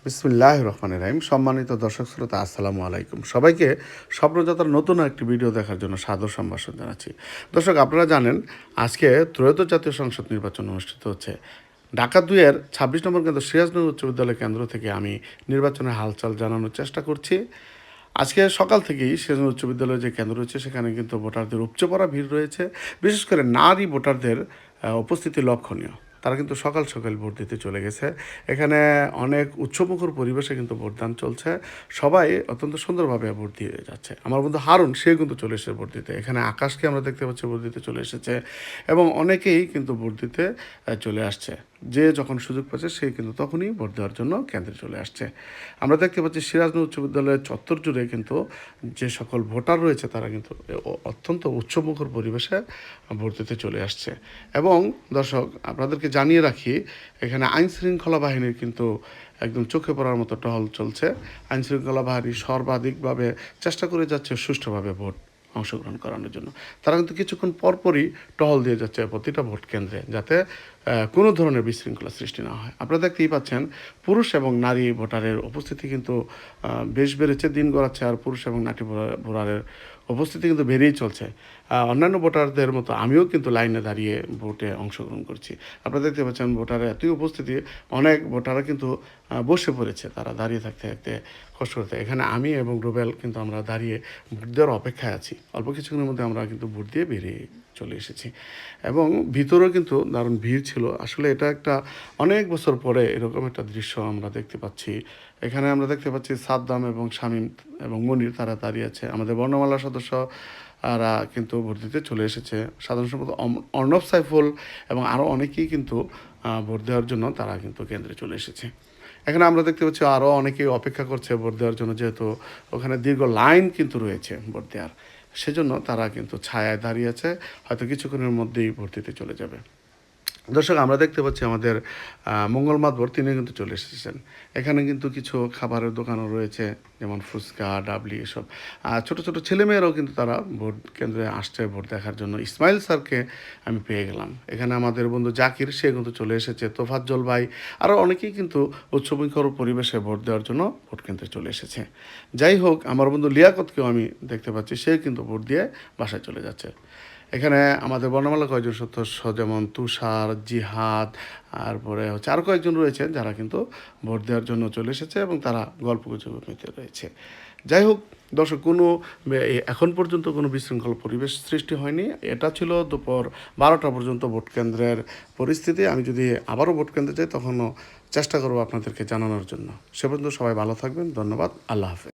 বিসমিল্লাহির রহমানির রহিম। সম্মানিত দর্শক শ্রোতা, আসসালামু আলাইকুম। সবাইকে স্বপ্নযাত্রার নতুন একটি ভিডিও দেখার জন্য সাদর সম্ভাষণ জানাচ্ছি। দর্শক, আপনারা জানেন আজকে ত্রয়োদশ জাতীয় সংসদ নির্বাচন অনুষ্ঠিত হচ্ছে। ঢাকা ২-এর ২৬ নম্বর কেন্দ্র সিরাজগঞ্জ উচ্চ বিদ্যালয় কেন্দ্র থেকে আমি নির্বাচনের হালচাল জানানোর চেষ্টা করছি। আজকে সকাল থেকেই সিরাজগঞ্জ উচ্চ বিদ্যালয়ের যে কেন্দ্র রয়েছে সেখানে কিন্তু ভোটারদের উপচে পড়া ভিড় রয়েছে। বিশেষ করে নারী ভোটারদের উপস্থিতি লক্ষণীয়। তারা কিন্তু সকাল সকাল ভোট দিতে চলে গেছে। এখানে অনেক উৎসবমুখর পরিবেশে কিন্তু ভোটদান চলছে। সবাই অত্যন্ত সুন্দরভাবে ভোট দিয়ে যাচ্ছে। আমার বন্ধু হারুন, সে কিন্তু চলে এসেছে ভোট দিতে। এখানে আকাশকে আমরা দেখতে পাচ্ছি ভোট দিতে চলে এসেছে এবং অনেকেই কিন্তু ভোট দিতে চলে আসছে। যে যখন সুযোগ পাচ্ছে সে কিন্তু তখনই ভোট দেওয়ার জন্য কেন্দ্রে চলে আসছে। আমরা দেখতে পাচ্ছি সিরাজগঞ্জ উচ্চ বিদ্যালয়ের চত্বর জুড়ে কিন্তু যে সকল ভোটার রয়েছে তারা কিন্তু অত্যন্ত উৎসবমুখর পরিবেশে ভোট দিতে চলে আসছে। এবং দর্শক, আপনাদেরকে জানিয়ে রাখি, এখানে আইনশৃঙ্খলা বাহিনীর কিন্তু একদম চোখে পড়ার মতো টহল চলছে। আইনশৃঙ্খলা বাহিনী সর্বাধিকভাবে চেষ্টা করে যাচ্ছে সুষ্ঠুভাবে ভোট অংশগ্রহণ করানোর জন্য। তারা কিন্তু কিছুক্ষণ পরপরই টহল দিয়ে যাচ্ছে প্রতিটা ভোট কেন্দ্রে, যাতে কোনো ধরনের বিশৃঙ্খলা সৃষ্টি না হয়। আপনারা দেখতেই পাচ্ছেন পুরুষ এবং নারী ভোটারের উপস্থিতি কিন্তু বেশ বেড়েছে, দিন গড়াচ্ছে, আর পুরুষ এবং নারী ভোটারের উপস্থিতি কিন্তু বেড়েই চলছে। অন্যান্য ভোটারদের মতো আমিও কিন্তু লাইনে দাঁড়িয়ে ভোটে অংশগ্রহণ করছি। আপনারা দেখতে পাচ্ছেন ভোটারের এতই উপস্থিতি, অনেক ভোটাররা কিন্তু বসে পড়েছে, তারা দাঁড়িয়ে থাকতে থাকতে কষ্ট করতে। এখানে আমি এবং রুবেল কিন্তু আমরা দাঁড়িয়ে ভোট দেওয়ার অপেক্ষায় আছি। অল্প কিছুক্ষণের মধ্যে আমরা কিন্তু ভোট দিয়ে বেরিয়ে চলে এসেছি এবং ভিতরেও কিন্তু দারুণ ভিড় ছিল। আসলে এটা একটা অনেক বছর পরে এরকম একটা দৃশ্য আমরা দেখতে পাচ্ছি। এখানে আমরা দেখতে পাচ্ছি সাদ্দাম এবং শামীম এবং মনির, তারা দাঁড়িয়ে আছে। আমাদের বর্ণমালা সদস্যরা কিন্তু ভোট দিতে চলে এসেছে। সাধারণ সম্পাদক অর্ণব সাইফুল এবং আরও অনেকেই কিন্তু ভোট দেওয়ার জন্য তারা কিন্তু কেন্দ্রে চলে এসেছে। এখানে আমরা দেখতে পাচ্ছি আরও অনেকেই অপেক্ষা করছে ভোট দেওয়ার জন্য, যেহেতু ওখানে দীর্ঘ লাইন কিন্তু রয়েছে ভোট দেওয়ার। সেজন্য তারা কিন্তু ছায়ায় দাঁড়িয়ে আছে, হয়তো কিছুক্ষণের মধ্যেই ভোট দিতে চলে যাবে। দর্শক, আমরা দেখতে পাচ্ছি আমাদের মঙ্গল মাতবর, তিনি কিন্তু চলে এসেছেন। এখানে কিন্তু কিছু খাবারের দোকানও রয়েছে, যেমন ফুচকা, ডাবলি, এসব। ছোটো ছোটো ছেলেমেয়েরাও কিন্তু তারা ভোট কেন্দ্রে আসছে ভোট দেখার জন্য। ইসমাইল স্যারকে আমি পেয়ে গেলাম। এখানে আমাদের বন্ধু জাকির, সে কিন্তু চলে এসেছে। তোফাজ্জল ভাই, আরও অনেকেই কিন্তু উৎসবমুখর পরিবেশে ভোট দেওয়ার জন্য ভোট কেন্দ্রে চলে এসেছে। যাই হোক, আমার বন্ধু লিয়াকতকেও আমি দেখতে পাচ্ছি, সে কিন্তু ভোট দিয়ে বাসায় চলে যাচ্ছে। এখানে আমাদের বর্ণমালা কয়েকজন সদস্য, যেমন তুষার, জিহাদ, তারপরে হচ্ছে আরও কয়েকজন রয়েছেন যারা কিন্তু ভোট দেওয়ার জন্য চলে এসেছে এবং তারা গল্পগুজবে মেতে রয়েছে। যাই হোক দর্শক, এখন পর্যন্ত কোনো বিশৃঙ্খল পরিবেশ সৃষ্টি হয়নি। এটা ছিল দুপুর 12টা পর্যন্ত ভোট কেন্দ্রের পরিস্থিতি। আমি যদি আবারও ভোট কেন্দ্রে যাই তখনও চেষ্টা করব আপনাদেরকে জানানোর জন্য। সে পর্যন্ত সবাই ভালো থাকবেন। ধন্যবাদ। আল্লাহ হাফেজ।